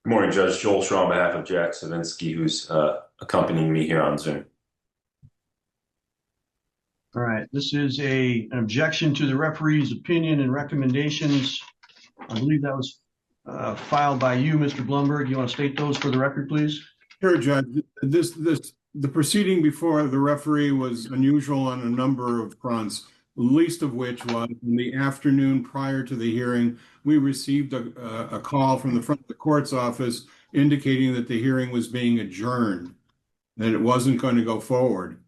Good morning, Judge. Joel Shaw on behalf of Jack Savinsky, who's accompanying me here on Zoom. All right, this is an objection to the referee's opinion and recommendations. I believe that was filed by you, Mr. Blumberg. You want to state those for the record, please? Sure, Judge. The proceeding before the referee was unusual on a number of fronts, the least of which was in the afternoon prior to the hearing, we received a call from the front of the court's office indicating that the hearing was being adjourned, that it wasn't going to go forward.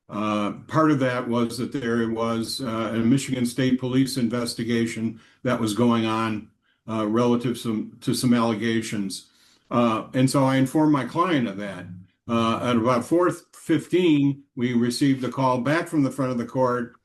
Part of that was that there was a Michigan State Police investigation that was going on relative to some allegations. And so I informed my client of that. At about 4:15, we received a call back from the front of the court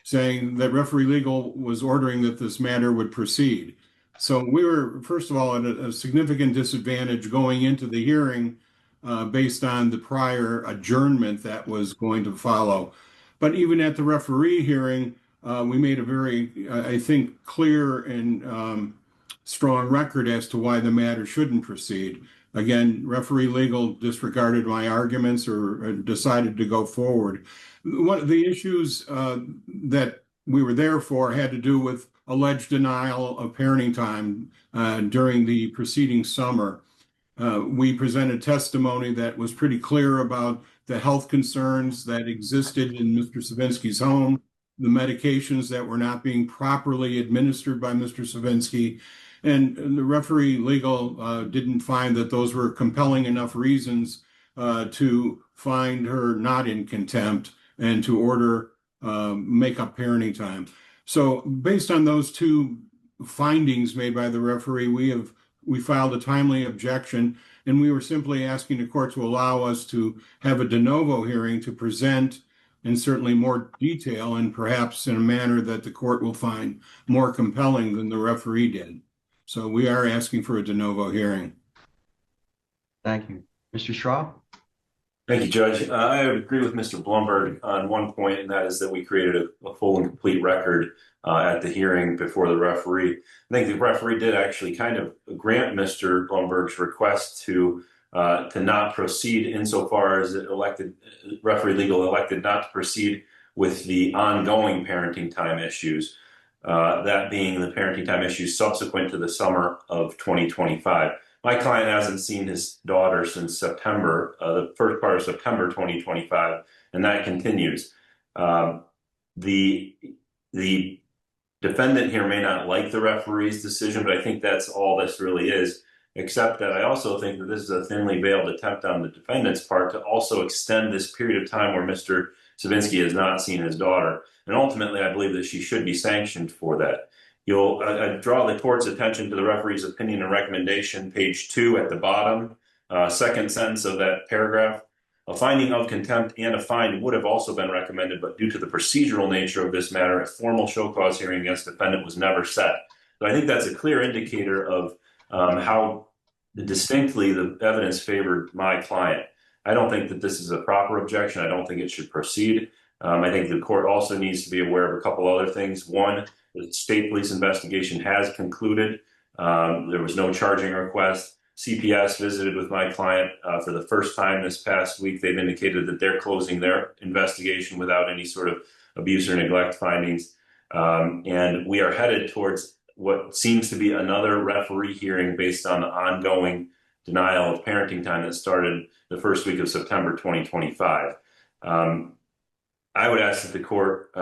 saying that referee legal was ordering that this matter would proceed. So we were, first of all, at a significant disadvantage going into the hearing based on the prior adjournment that was going to follow. But even at the referee hearing, we made a very, I think, clear and strong record as to why the matter shouldn't proceed. Again, referee legal disregarded my arguments or decided to go forward. One of the issues that we were there for had to do with alleged denial of parenting time during the preceding summer. We presented testimony that was pretty clear about the health concerns that existed in Mr. Savinsky's home, the medications that were not being properly administered by Mr. Savinsky, and the referee legal didn't find that those were compelling enough reasons to find her not in contempt and to order make-up parenting time. So based on those two findings made by the referee, we filed a timely objection, and we were simply asking the court to allow us to have a de novo hearing to present in certainly more detail and perhaps in a manner that the court will find more compelling than the referee did. So we are asking for a de novo hearing. Thank you. Mr. Schraub? Thank you, Judge. I agree with Mr. Blumberg on one point, and that is that we created a full and complete record at the hearing before the referee. I think the referee did actually kind of grant Mr. Blumberg's request to not proceed insofar as referee legal elected not to proceed with the ongoing parenting time issues, that being the parenting time issues subsequent to the summer of 2025. My client hasn't seen his daughter since September, the first part of September 2025, and that continues. The defendant here may not like the referee's decision, but I think that's all this really is, except that I also think that this is a thinly veiled attempt on the defendant's part to also extend this period of time where Mr. Savinsky has not seen his daughter. And ultimately, I believe that she should be sanctioned for that. You'll draw the court's attention to the referee's opinion and recommendation, page 2 at the bottom, second sentence of that paragraph. A finding of contempt and a fine would have also been recommended, but due to the procedural nature of this matter, a formal show cause hearing against the defendant was never set. So I think that's a clear indicator of how distinctly the evidence favored my client. I don't think that this is a proper objection. I don't think it should proceed. I think the court also needs to be aware of a couple other things. One, the state police investigation has concluded. There was no charging request. CPS visited with my client for the first time this past week. They've indicated that they're closing their investigation without any sort of abuse or neglect findings. And we are headed towards what seems to be another referee hearing based on the ongoing denial of parenting time that started the first week of September 2025. I would ask that the court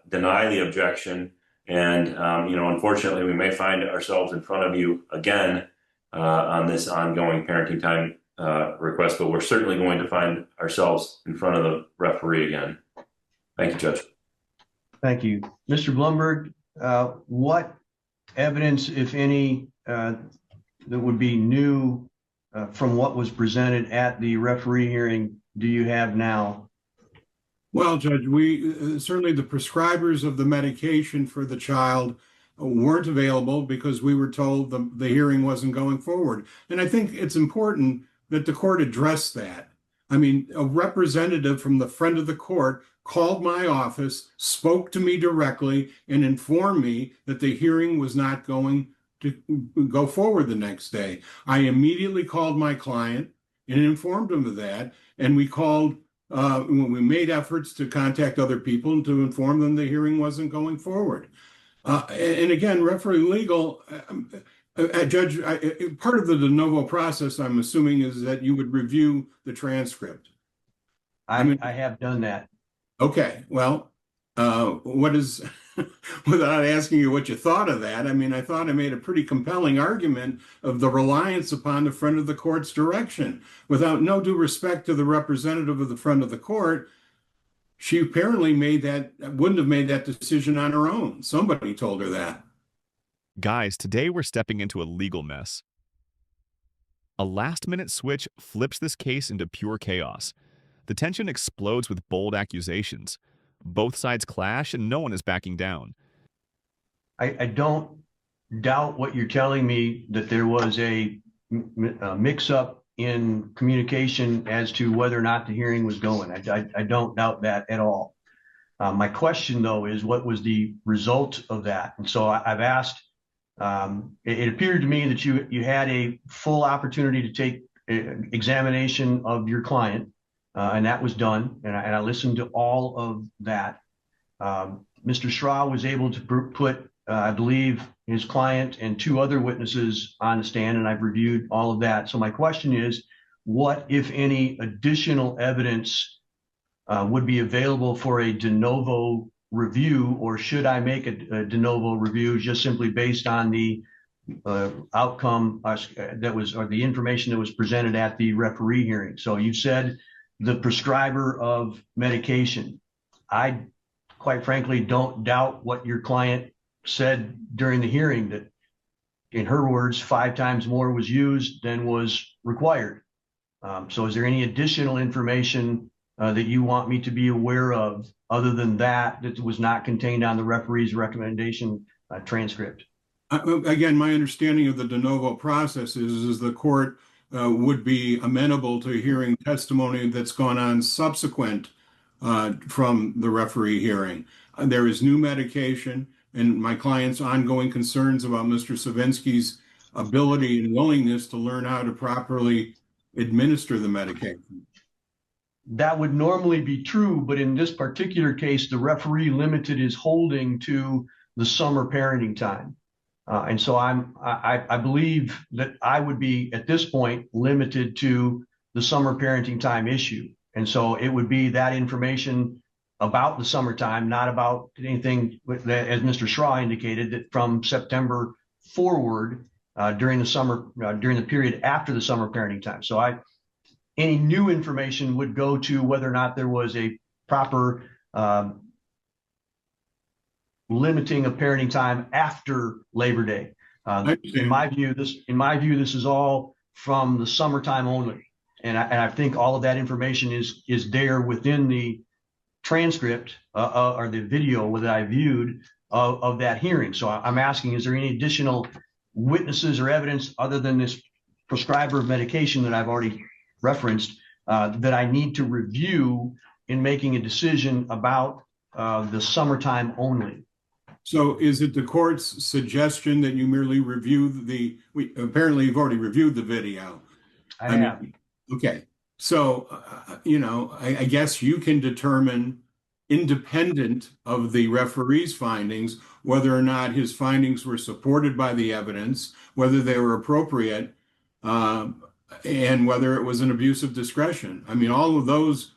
deny the objection. And, unfortunately, we may find ourselves in front of you again on this ongoing parenting time request, but we're certainly going to find ourselves in front of the referee again. Thank you, Judge. Thank you. Mr. Blumberg, what evidence, if any, that would be new from what was presented at the referee hearing do you have now? Well, Judge, we certainly the prescribers of the medication for the child weren't available because we were told the hearing wasn't going forward. And I think it's important that the court address that. I mean, a representative from the front of the court called my office, spoke to me directly, and informed me that the hearing was not going to go forward the next day. I immediately called my client and informed him of that. And we called, when we made efforts to contact other people and to inform them the hearing wasn't going forward. And again, referee legal, Judge, part of the de novo process, I'm assuming, is that you would review the transcript. I have done that. Okay, well, what is, without asking you what you thought of that, I mean, I thought I made a pretty compelling argument of the reliance upon the front of the court's direction. Without no due respect to the representative of the front of the court, she apparently wouldn't have made that decision on her own. Somebody told her that. Guys, today we're stepping into a legal mess. A last-minute switch flips this case into pure chaos. The tension explodes with bold accusations. Both sides clash and no one is backing down. I don't doubt what you're telling me, that there was a mix-up in communication as to whether or not the hearing was going. I don't doubt that at all. My question, though, is what was the result of that? And so I've asked, it appeared to me that you had a full opportunity to take examination of your client, and that was done. And I listened to all of that. Mr. Straw was able to put, I believe, his client and two other witnesses on the stand, and I've reviewed all of that. So my question is, what, if any, additional evidence would be available for a de novo review, or should I make a de novo review just simply based on the outcome that was, or the information that was presented at the referee hearing? So you said the prescriber of medication. I, quite frankly, don't doubt what your client said during the hearing, that in her words, 5 times more was used than was required. So is there any additional information that you want me to be aware of other than that was not contained on the referee's recommendation transcript? Again, my understanding of the de novo process is the court would be amenable to hearing testimony that's gone on subsequent from the referee hearing. There is new medication, and my client's ongoing concerns about Mr. Savinsky's ability and willingness to learn how to properly administer the medication. That would normally be true, but in this particular case, the referee limited his holding to the summer parenting time. And so I believe that I would be at this point limited to the summer parenting time issue. And so it would be that information about the summertime, not about anything that, as Mr. Schraw indicated, that from September forward during the summer, during the period after the summer parenting time. So any new information would go to whether or not there was a proper limiting of parenting time after Labor Day. In my view, this is all from the summertime only, and I think all of that information is there within the transcript or the video that I viewed of that hearing. So I'm asking, is there any additional witnesses or evidence other than this prescriber of medication that I've already referenced that I need to review in making a decision about the summertime only? So is it the court's suggestion that you merely review apparently you've already reviewed the video. I have. Okay. So, I guess you can determine, independent of the referee's findings, whether or not his findings were supported by the evidence, whether they were appropriate, and whether it was an abuse of discretion. I mean, all of those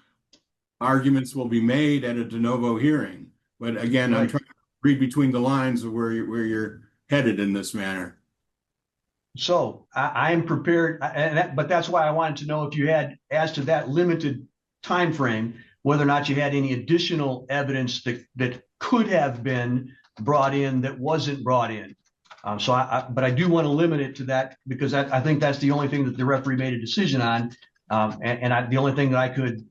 arguments will be made at a de novo hearing. But again, right. I'm trying to read between the lines of where you're headed in this manner. So I am prepared, but that's why I wanted to know if you had, as to that limited time frame, whether or not you had any additional evidence that could have been brought in that wasn't brought in. But I do want to limit it to that, because I think that's the only thing that the referee made a decision on, the only thing that I could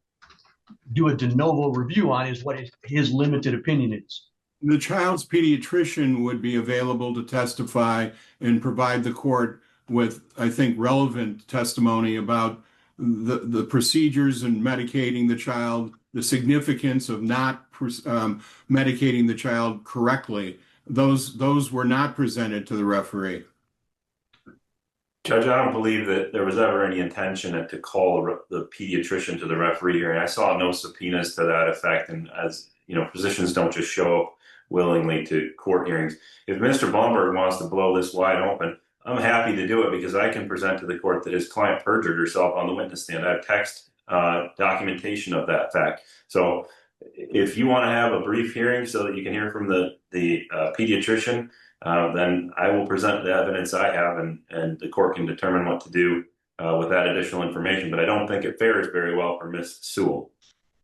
do a de novo review on is what his limited opinion is. The child's pediatrician would be available to testify and provide the court with, I think, relevant testimony about the procedures in medicating the child, the significance of not medicating the child correctly. Those were not presented to the referee. Judge, I don't believe that there was ever any intention to call the pediatrician to the referee hearing. I saw no subpoenas to that effect. And as you know, physicians don't just show up willingly to court hearings. If Mr. Blumberg wants to blow this wide open, I'm happy to do it because I can present to the court that his client perjured herself on the witness stand. I have text documentation of that fact. So if you want to have a brief hearing so that you can hear from the pediatrician, then I will present the evidence I have, and the court can determine what to do with that additional information. But I don't think it fares very well for Ms. Sewell.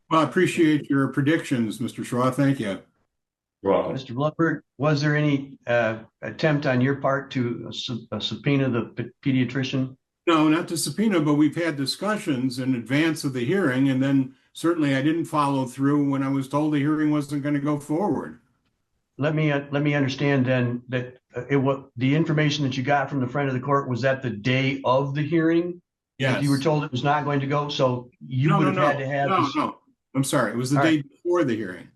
Well, I appreciate your predictions, Mr. Shaw. Thank you. You're welcome. Mr. Blumberg, was there any attempt on your part to subpoena the pediatrician? No, not to subpoena, but we've had discussions in advance of the hearing, and then certainly I didn't follow through when I was told the hearing wasn't going to go forward. Let me understand then that the information that you got from the friend of the court was that the day of the hearing. Yes. You were told it was not going to go, so you would have had to have No. I'm sorry. It was the day before the hearing.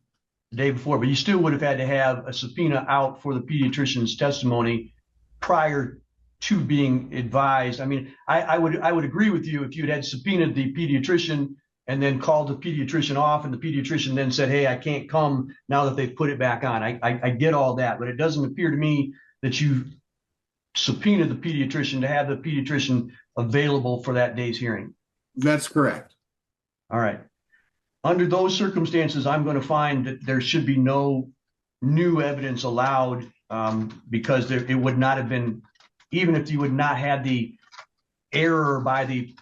The day before, but you still would have had to have a subpoena out for the pediatrician's testimony prior to being advised. I mean, I would agree with you if you had subpoenaed the pediatrician and then called the pediatrician off, and the pediatrician then said, "Hey, I can't come now that they've put it back on." I get all that, but it doesn't appear to me that you subpoenaed the pediatrician to have the pediatrician available for that day's hearing. That's correct. All right. Under those circumstances, I'm going to find that there should be no new evidence allowed because it would not have been, even if you would not had the error by the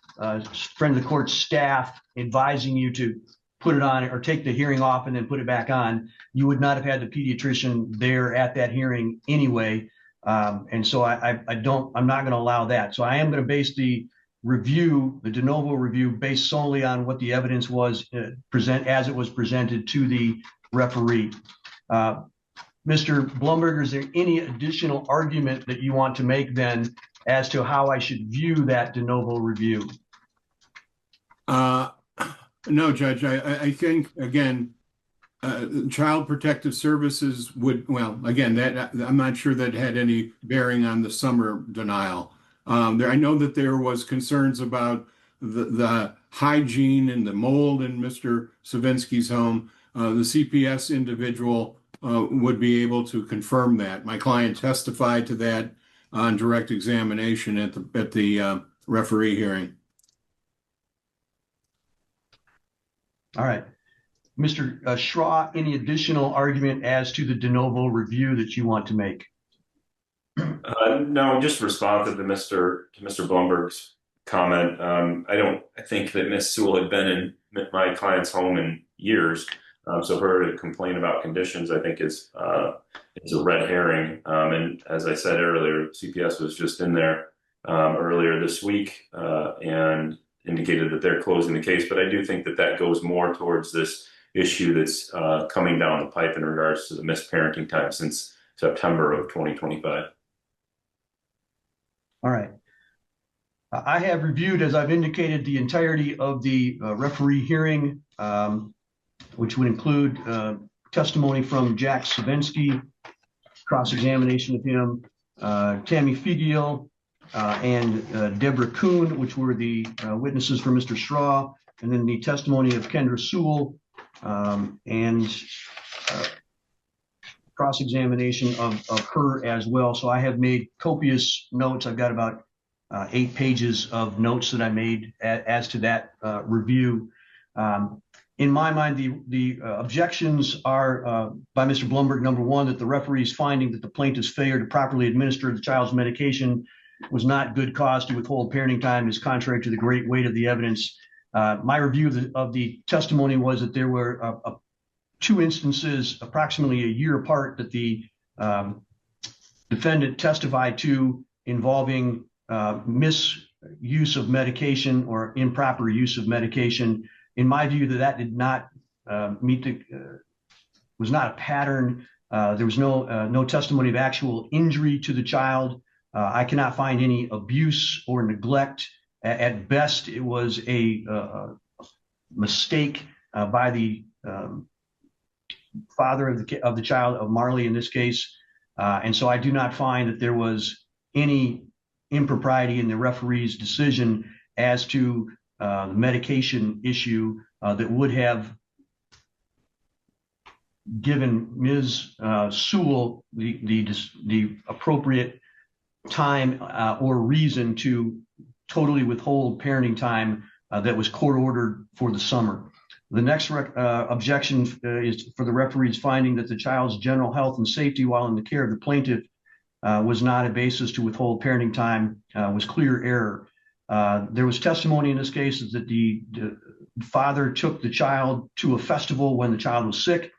friend of the court staff advising you to put it on or take the hearing off and then put it back on, you would not have had the pediatrician there at that hearing anyway. And so I'm not going to allow that. So I am going to base the de novo review, based solely on what the evidence was as it was presented to the referee. Mr. Blumberg, is there any additional argument that you want to make then as to how I should view that de novo review? No, Judge. I think, again, Child Protective Services would, well, again, that I'm not sure that had any bearing on the summer denial. I know that there was concerns about the hygiene and the mold in Mr. Savinsky's home. The CPS individual would be able to confirm that. My client testified to that on direct examination at the referee hearing. All right. Mr. Schraw, any additional argument as to the de novo review that you want to make? No, just responsive to Mr. Blumberg's comment. I think that Ms. Sewell had been in my client's home in years. So for her to complain about conditions, I think is a red herring. And as I said earlier, CPS was just in there earlier this week and indicated that they're closing the case. But I do think that goes more towards this issue that's coming down the pipe in regards to the missed parenting time since September of 2025. All right. I have reviewed, as I've indicated, the entirety of the referee hearing, which would include testimony from Jack Savinsky, cross-examination of him, Tammy Figiel, and Deborah Kuhn, which were the witnesses for Mr. Schraw, and then the testimony of Kendra Sewell, and cross-examination of her as well. So I have made copious notes. I've got about 8 pages of notes that I made as to that review. In my mind, the objections are by Mr. Blumberg, number one, that the referee's finding that the plaintiff's failure to properly administer the child's medication was not good cause to withhold parenting time is contrary to the great weight of the evidence. My review of the testimony was that there were 2 instances approximately a year apart that the defendant testified to involving misuse of medication or improper use of medication. In my view, that did not was not a pattern. There was no testimony of actual injury to the child. I cannot find any abuse or neglect. At best, it was a mistake by the father of the child, of Marley in this case. And so I do not find that there was any impropriety in the referee's decision as to the medication issue that would have given Ms. Sewell the appropriate time or reason to totally withhold parenting time that was court ordered for the summer. The next objection is for the referee's finding that the child's general health and safety while in the care of the plaintiff was not a basis to withhold parenting time, was clear error. There was testimony in this case that the father took the child to a festival when the child was sick,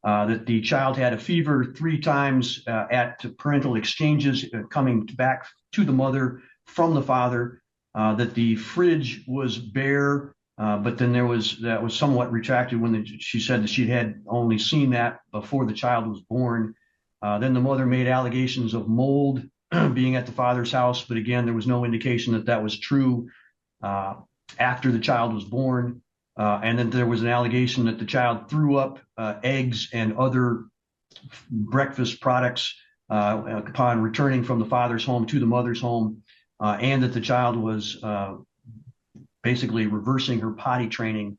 that the child had a fever 3 times at parental exchanges coming back to the mother from the father, that the fridge was bare, but then that was somewhat retracted when she said that she had only seen that before the child was born. Then the mother made allegations of mold being at the father's house, but again, there was no indication that that was true after the child was born. And then there was an allegation that the child threw up eggs and other breakfast products upon returning from the father's home to the mother's home, and that the child was basically reversing her potty training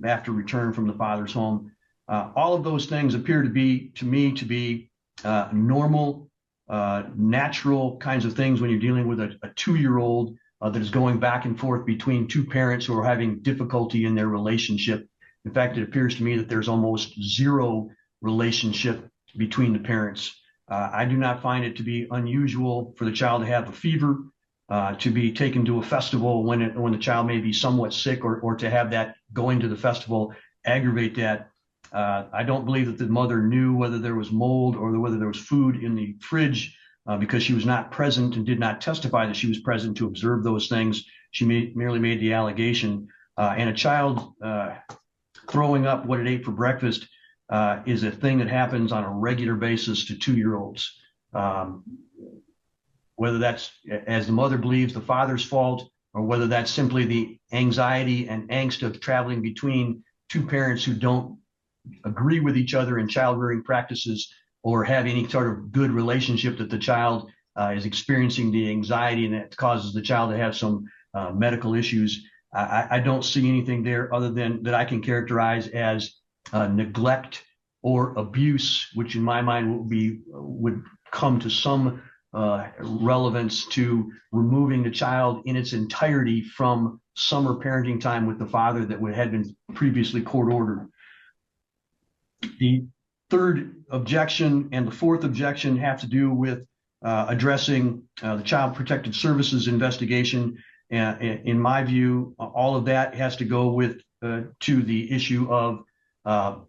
after return from the father's home. All of those things appear to me to be normal, natural kinds of things when you're dealing with a 2-year-old that is going back and forth between 2 parents who are having difficulty in their relationship. In fact, it appears to me that there's almost zero relationship between the parents. I do not find it to be unusual for the child to have a fever, to be taken to a festival when the child may be somewhat sick, or to have that going to the festival aggravate that. I don't believe that the mother knew whether there was mold or whether there was food in the fridge because she was not present and did not testify that she was present to observe those things. She merely made the allegation. And a child throwing up what it ate for breakfast is a thing that happens on a regular basis to 2-year-olds. Whether that's, as the mother believes, the father's fault, or whether that's simply the anxiety and angst of traveling between 2 parents who don't agree with each other in child rearing practices or have any sort of good relationship, that the child is experiencing the anxiety and that causes the child to have some medical issues. I don't see anything there other than that I can characterize as neglect or abuse, which in my mind would come to some relevance to removing the child in its entirety from summer parenting time with the father that had been previously court ordered. The third objection and the fourth objection have to do with addressing the Child Protective Services investigation. In my view, all of that has to go with to the issue of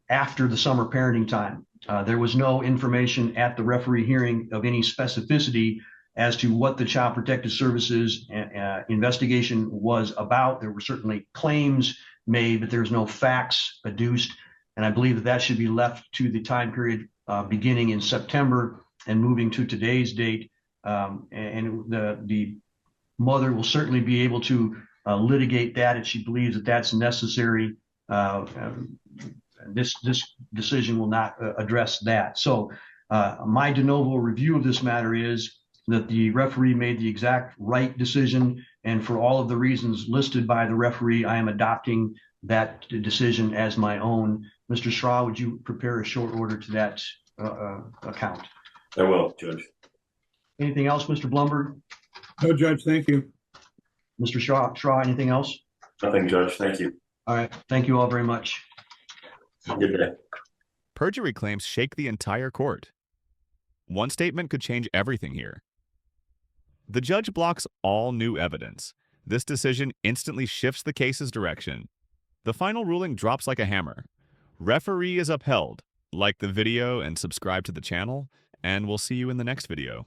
after the summer parenting time. There was no information at the referee hearing of any specificity as to what the Child Protective Services investigation was about. There were certainly claims made, but there's no facts adduced. And I believe that should be left to the time period beginning in September and moving to today's date. And the mother will certainly be able to litigate that if she believes that that's necessary. This decision will not address that. So my de novo review of this matter is that the referee made the exact right decision. And for all of the reasons listed by the referee, I am adopting that decision as my own. Mr. Straw, would you prepare a short order to that account? I will, Judge. Anything else, Mr. Blumberg? No, Judge, thank you. Mr. Straw, anything else? Nothing, Judge. Thank you. All right. Thank you all very much. Good day. Perjury claims shake the entire court. One statement could change everything here. The judge blocks all new evidence. This decision instantly shifts the case's direction. The final ruling drops like a hammer. Referee is upheld. Like the video and subscribe to the channel, and we'll see you in the next video.